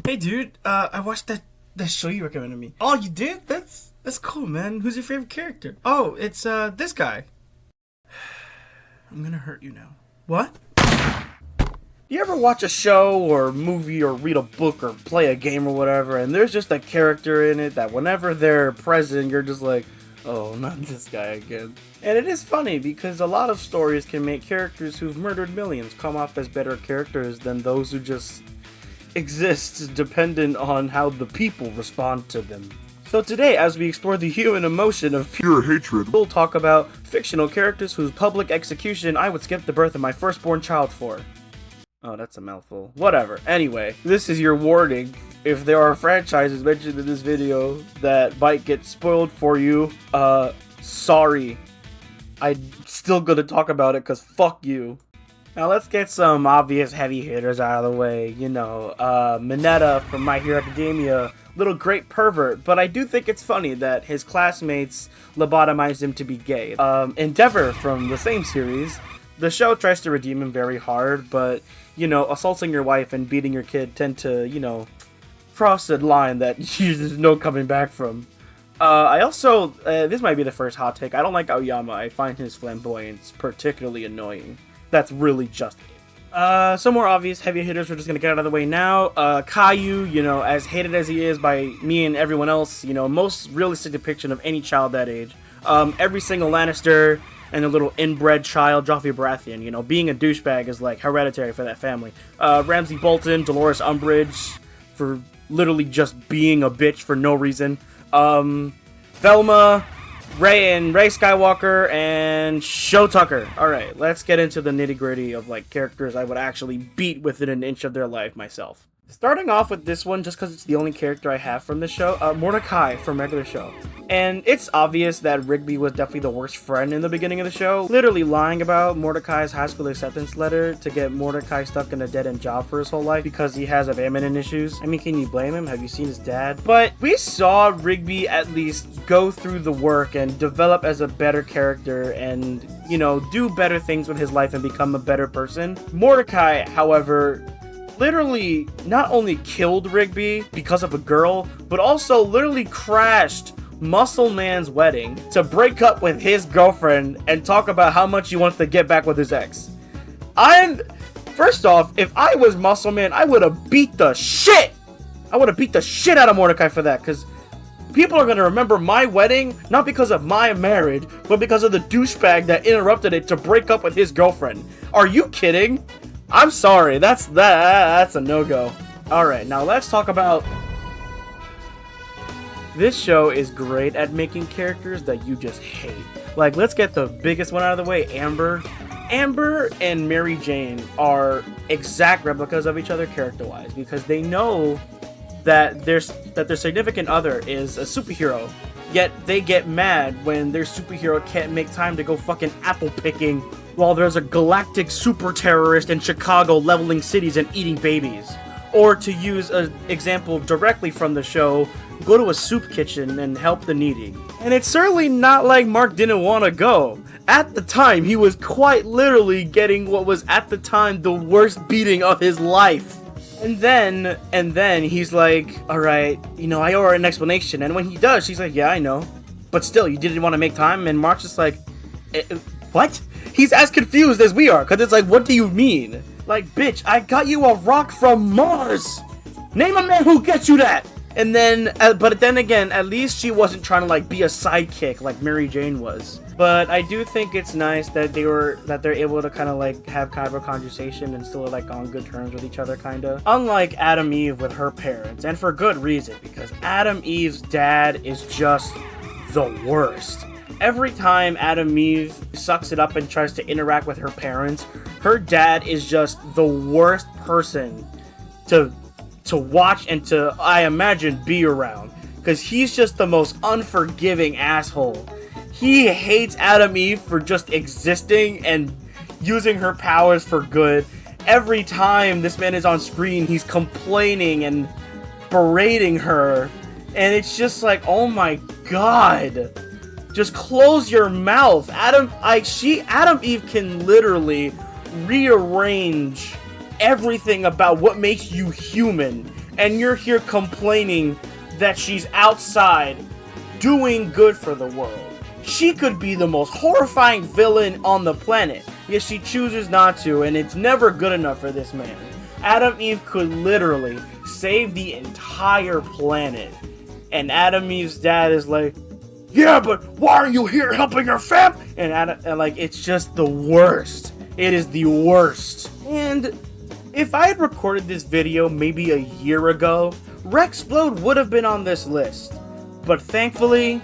Hey dude, I watched that show you recommended me. Oh, you did? That's cool, man. Who's your favorite character? Oh, it's this guy. I'm gonna hurt you now. What? You ever watch a show or movie or read a book or play a game or whatever, and there's just a character in it that whenever they're present, you're just like, oh, not this guy again. And it is funny because a lot of stories can make characters who've murdered millions come off as better characters than those who just exist dependent on how the people respond to them. So today, as we explore the human emotion of pure hatred, we'll talk about fictional characters whose public execution I would skip the birth of my firstborn child for. Oh, that's a mouthful. Whatever. Anyway, this is your warning. If there are franchises mentioned in this video that might get spoiled for you, sorry. I'm still gonna talk about it because fuck you. Now let's get some obvious heavy hitters out of the way. You know, Mineta from My Hero Academia, little great pervert, but I do think it's funny that his classmates lobotomized him to be gay. Endeavor from the same series, the show tries to redeem him very hard, but, you know, assaulting your wife and beating your kid tend to, you know, cross a line that there's no coming back from. I also, this might be the first hot take, I don't like Aoyama. I find his flamboyance particularly annoying. That's really just it. Some more obvious heavy hitters we're just gonna get out of the way now. Caillou, you know, as hated as he is by me and everyone else, you know, most realistic depiction of any child that age. Every single Lannister and a little inbred child, Joffrey Baratheon, you know, being a douchebag is like hereditary for that family. Ramsay Bolton, Dolores Umbridge, for literally just being a bitch for no reason. Velma, Rey Skywalker, and Show Tucker. Alright, let's get into the nitty-gritty of, like, characters I would actually beat within an inch of their life myself. Starting off with this one, just because it's the only character I have from the show, Mordecai from regular show. And it's obvious that Rigby was definitely the worst friend in the beginning of the show, literally lying about Mordecai's high school acceptance letter to get Mordecai stuck in a dead-end job for his whole life because he has abandonment issues. I mean, can you blame him? Have you seen his dad? But we saw Rigby at least go through the work and develop as a better character and, you know, do better things with his life and become a better person. Mordecai, however, literally not only killed Rigby because of a girl, but also literally crashed Muscle Man's wedding to break up with his girlfriend and talk about how much he wants to get back with his ex. First off, if I was Muscle Man, I would have beat the shit out of Mordecai for that, because people are going to remember my wedding not because of my marriage, but because of the douchebag that interrupted it to break up with his girlfriend. Are you kidding? I'm sorry, that's a no-go. Alright, now let's talk about... This show is great at making characters that you just hate. Like, let's get the biggest one out of the way, Amber. Amber and Mary Jane are exact replicas of each other character-wise, because they know that their significant other is a superhero, yet they get mad when their superhero can't make time to go fucking apple picking while there's a galactic super terrorist in Chicago leveling cities and eating babies. Or to use an example directly from the show, go to a soup kitchen and help the needy. And it's certainly not like Mark didn't want to go. At the time, he was quite literally getting what was at the time the worst beating of his life. And then he's like, alright, you know, I owe her an explanation. And when he does, she's like, yeah, I know. But still, you didn't want to make time? And Mark's just like, what? He's as confused as we are, because it's like, what do you mean? Like, bitch, I got you a rock from Mars! Name a man who gets you that! And then, but then again, at least she wasn't trying to, like, be a sidekick like Mary Jane was. But I do think it's nice that they're able to kind of, like, have kind of a conversation and still, like, on good terms with each other, kind of. Unlike Adam Eve with her parents, and for good reason, because Adam Eve's dad is just the worst. Every time Adam Eve sucks it up and tries to interact with her parents, her dad is just the worst person to watch and to, I imagine, be around. Because he's just the most unforgiving asshole. He hates Adam Eve for just existing and using her powers for good. Every time this man is on screen, he's complaining and berating her. And it's just like, oh my god. Just close your mouth. Adam Eve can literally rearrange everything about what makes you human and you're here complaining that she's outside doing good for the world. She could be the most horrifying villain on the planet, yet she chooses not to, and it's never good enough for this man. Adam Eve could literally save the entire planet, and Adam Eve's dad is like, yeah, but why are you here helping your fam? And like, it's just the worst. It is the worst. And if I had recorded this video maybe a year ago, Rexplode would have been on this list. But thankfully,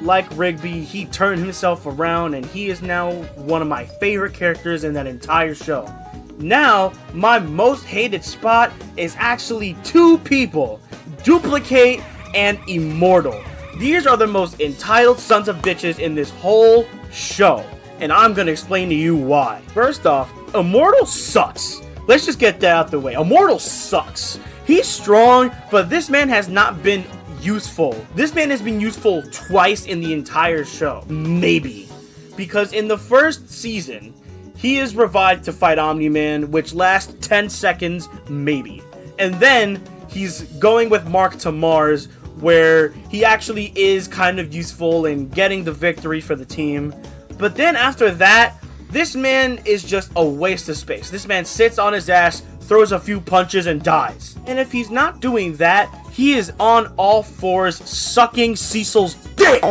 like Rigby, he turned himself around and he is now one of my favorite characters in that entire show. Now, my most hated spot is actually two people, Duplikate and Immortal. These are the most entitled sons of bitches in this whole show, and I'm gonna explain to you why. First off, Immortal sucks. Let's just get that out the way. Immortal sucks. He's strong, but this man has not been useful. This man has been useful twice in the entire show. Maybe. Because in the first season, he is revived to fight Omni-Man, which lasts 10 seconds, maybe. And then he's going with Mark to Mars, where he actually is kind of useful in getting the victory for the team. But then after that, this man is just a waste of space. This man sits on his ass, throws a few punches, and dies. And if he's not doing that, he is on all fours sucking Cecil's dick!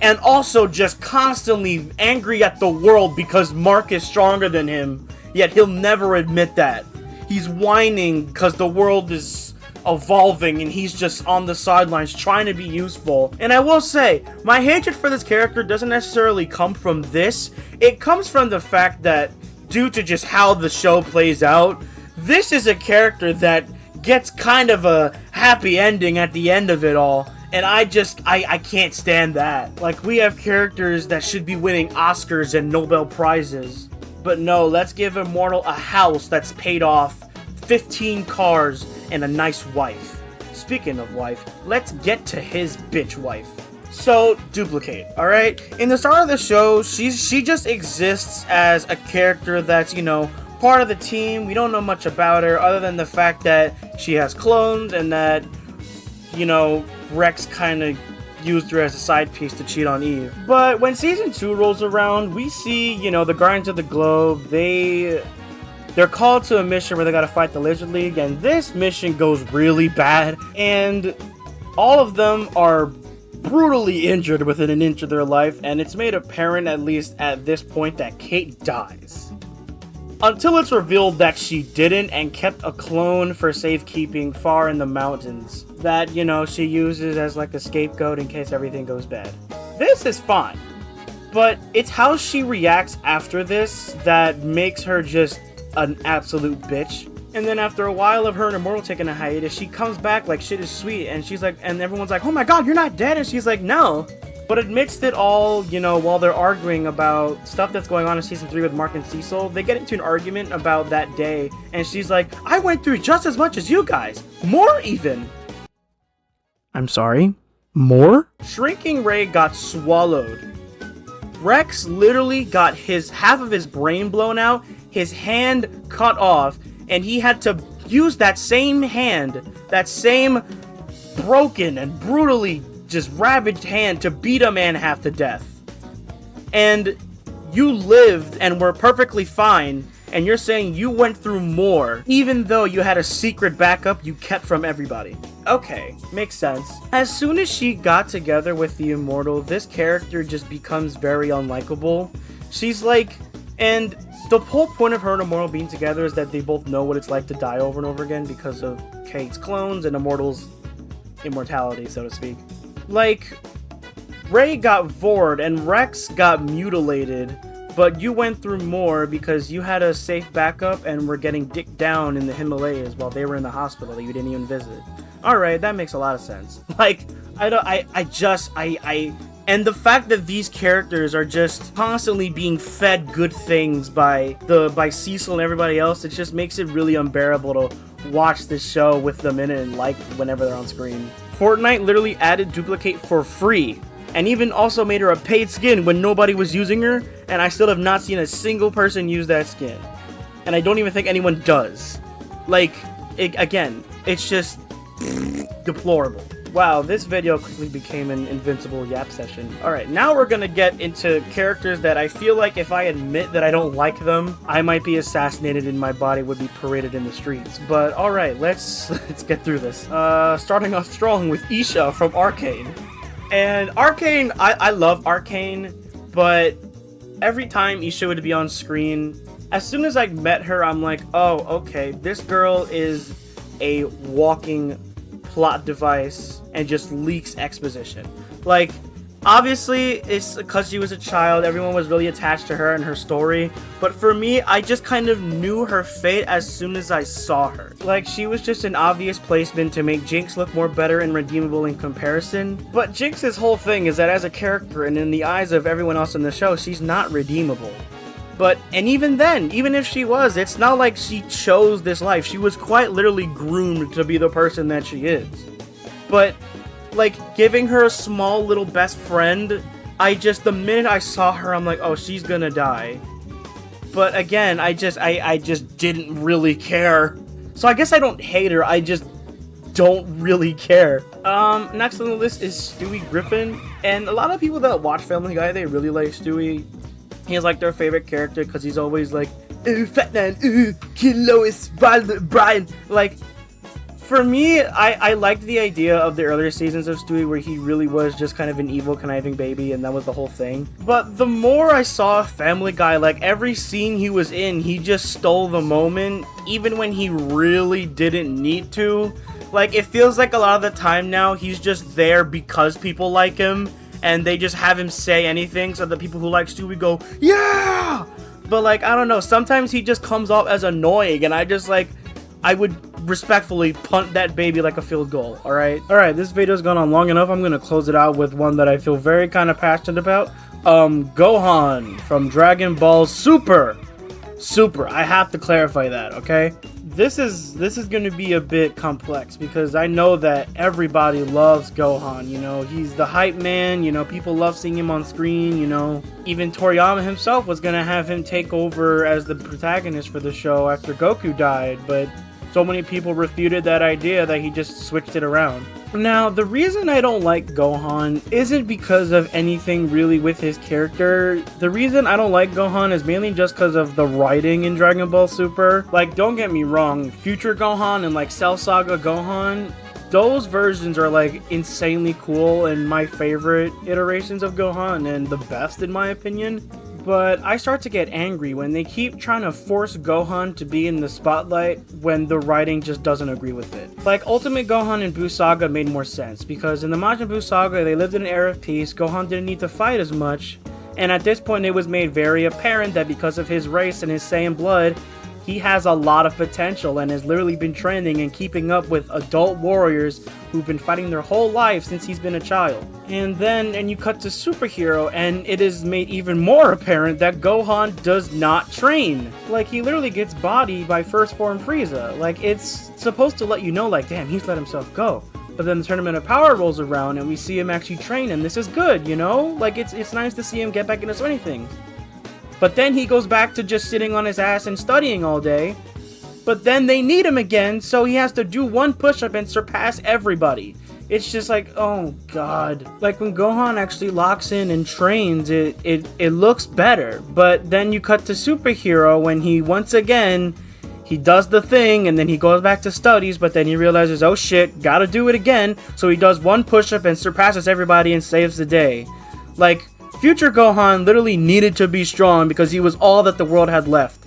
And also just constantly angry at the world because Mark is stronger than him, yet he'll never admit that. He's whining because the world is evolving and he's just on the sidelines trying to be useful. And I will say, my hatred for this character doesn't necessarily come from this. It comes from the fact that, due to just how the show plays out, this is a character that gets kind of a happy ending at the end of it all. And I can't stand that. Like, we have characters that should be winning Oscars and Nobel Prizes. But no, let's give Immortal a house that's paid off, 15 cars, and a nice wife. Speaking of wife, let's get to his bitch wife. So, Duplikate, alright? In the start of the show, she just exists as a character that's, you know, part of the team. We don't know much about her other than the fact that she has clones and that, you know, Rex kind of used her as a side piece to cheat on Eve. But when season 2 rolls around, we see, you know, the Guardians of the Globe, they're called to a mission where they gotta fight the Lizard League, and this mission goes really bad, and all of them are brutally injured within an inch of their life, and it's made apparent, at least at this point, that Kate dies. Until it's revealed that she didn't and kept a clone for safekeeping far in the mountains that, you know, she uses as like a scapegoat in case everything goes bad. This is fine, but it's how she reacts after this that makes her just an absolute bitch. And then after a while of her and Immortal taking a hiatus, she comes back like shit is sweet, and she's like, and everyone's like, oh my god, you're not dead, and she's like, no. But amidst it all, you know, while they're arguing about stuff that's going on in season 3 with Mark and Cecil, they get into an argument about that day, and she's like, I went through just as much as you guys. More even. I'm sorry? More? Shrinking Ray got swallowed. Rex literally got half of his brain blown out, his hand cut off, and he had to use that same hand, that same broken and brutally just ravaged hand to beat a man half to death. And you lived and were perfectly fine, and you're saying you went through more, even though you had a secret backup you kept from everybody. Okay, makes sense. As soon as she got together with the Immortal, this character just becomes very unlikable. She's like, and the whole point of her and Immortal being together is that they both know what it's like to die over and over again because of Kate's clones and Immortal's immortality, so to speak. Like, Ray got vored and Rex got mutilated, but you went through more because you had a safe backup and were getting dicked down in the Himalayas while they were in the hospital that you didn't even visit. Alright, that makes a lot of sense. Like, and the fact that these characters are just constantly being fed good things by Cecil and everybody else, it just makes it really unbearable to watch this show with them in it and like whenever they're on screen. Fortnite literally added Duplikate for free, and even also made her a paid skin when nobody was using her, and I still have not seen a single person use that skin. And I don't even think anyone does. Like, again, It's just deplorable. Wow, this video quickly became an Invincible yap session. Alright, now we're gonna get into characters that I feel like if I admit that I don't like them, I might be assassinated and my body would be paraded in the streets. But alright, let's get through this. Starting off strong with Isha from Arcane. And Arcane, I love Arcane, but every time Isha would be on screen, as soon as I met her, I'm like, oh, okay, this girl is a walking plot device and just leaks exposition. Like, obviously it's because she was a child, everyone was really attached to her and her story, but for me, I just kind of knew her fate as soon as I saw her. Like, she was just an obvious placement to make Jinx look more better and redeemable in comparison, but Jinx's whole thing is that as a character and in the eyes of everyone else in the show, she's not redeemable. And even then, even if she was, it's not like she chose this life. She was quite literally groomed to be the person that she is. But, like, giving her a small little best friend, the minute I saw her, I'm like, oh, she's gonna die. But again, I just didn't really care. So I guess I don't hate her, I just don't really care. Next on the list is Stewie Griffin. And a lot of people that watch Family Guy, they really like Stewie. He's like their favorite character because he's always like, ooh, fat man, ooh, kill Lois, Brian. Like, for me, I liked the idea of the earlier seasons of Stewie where he really was just kind of an evil, conniving baby, and that was the whole thing. But the more I saw Family Guy, like, every scene he was in, he just stole the moment, even when he really didn't need to. Like, it feels like a lot of the time now, he's just there because people like him, and they just have him say anything so the people who like Stewie go, yeah! But, like, I don't know, sometimes he just comes off as annoying, and I would respectfully punt that baby like a field goal, alright? Alright, this video's gone on long enough. I'm gonna close it out with one that I feel very kind of passionate about. Gohan from Dragon Ball Super. I have to clarify that, okay? This is gonna be a bit complex because I know that everybody loves Gohan, you know, he's the hype man, you know, people love seeing him on screen, you know, even Toriyama himself was gonna have him take over as the protagonist for the show after Goku died, but so many people refuted that idea that he just switched it around. Now, the reason I don't like Gohan isn't because of anything really with his character. The reason I don't like Gohan is mainly just because of the writing in Dragon Ball Super. Like, don't get me wrong, Future Gohan and like Cell Saga Gohan, those versions are like insanely cool and my favorite iterations of Gohan and the best in my opinion. But I start to get angry when they keep trying to force Gohan to be in the spotlight when the writing just doesn't agree with it. Like, Ultimate Gohan and Buu Saga made more sense, because in the Majin Buu Saga, they lived in an era of peace, Gohan didn't need to fight as much, and at this point it was made very apparent that because of his race and his Saiyan blood, he has a lot of potential and has literally been training and keeping up with adult warriors who've been fighting their whole life since he's been a child. And you cut to Superhero, and it is made even more apparent that Gohan does not train. Like, he literally gets bodied by First Form Frieza. Like, it's supposed to let you know, like, damn, he's let himself go. But then the Tournament of Power rolls around and we see him actually train, and this is good, you know? Like, it's nice to see him get back into swinging things. But then he goes back to just sitting on his ass and studying all day. But then they need him again, so he has to do one push-up and surpass everybody. It's just like, oh god. Like, when Gohan actually locks in and trains, it looks better. But then you cut to Superhero when he, once again, he does the thing and then he goes back to studies, but then he realizes, oh shit, gotta do it again. So he does one push-up and surpasses everybody and saves the day. Like, Future Gohan literally needed to be strong because he was all that the world had left.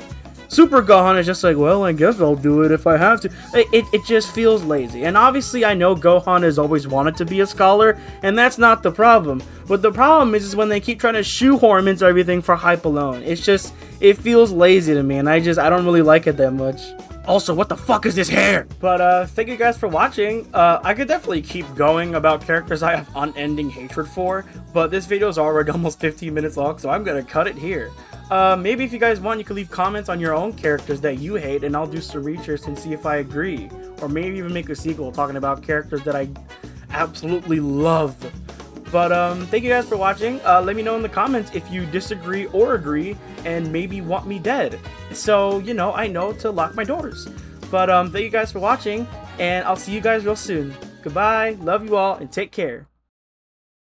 Super Gohan is just like, well, I guess I'll do it if I have to. It just feels lazy. And obviously I know Gohan has always wanted to be a scholar, and that's not the problem. But the problem is when they keep trying to shoehorn him into everything for hype alone. It's just, it feels lazy to me, and I don't really like it that much. Also, what the fuck is this hair? But thank you guys for watching. I could definitely keep going about characters I have unending hatred for, but this video is already almost 15 minutes long, so I'm gonna cut it here. Maybe if you guys want, you can leave comments on your own characters that you hate, and I'll do some research and see if I agree. Or maybe even make a sequel talking about characters that I absolutely love. But thank you guys for watching. Let me know in the comments if you disagree or agree, and maybe want me dead. So, you know, I know to lock my doors. But thank you guys for watching. And I'll see you guys real soon. Goodbye, love you all, and take care.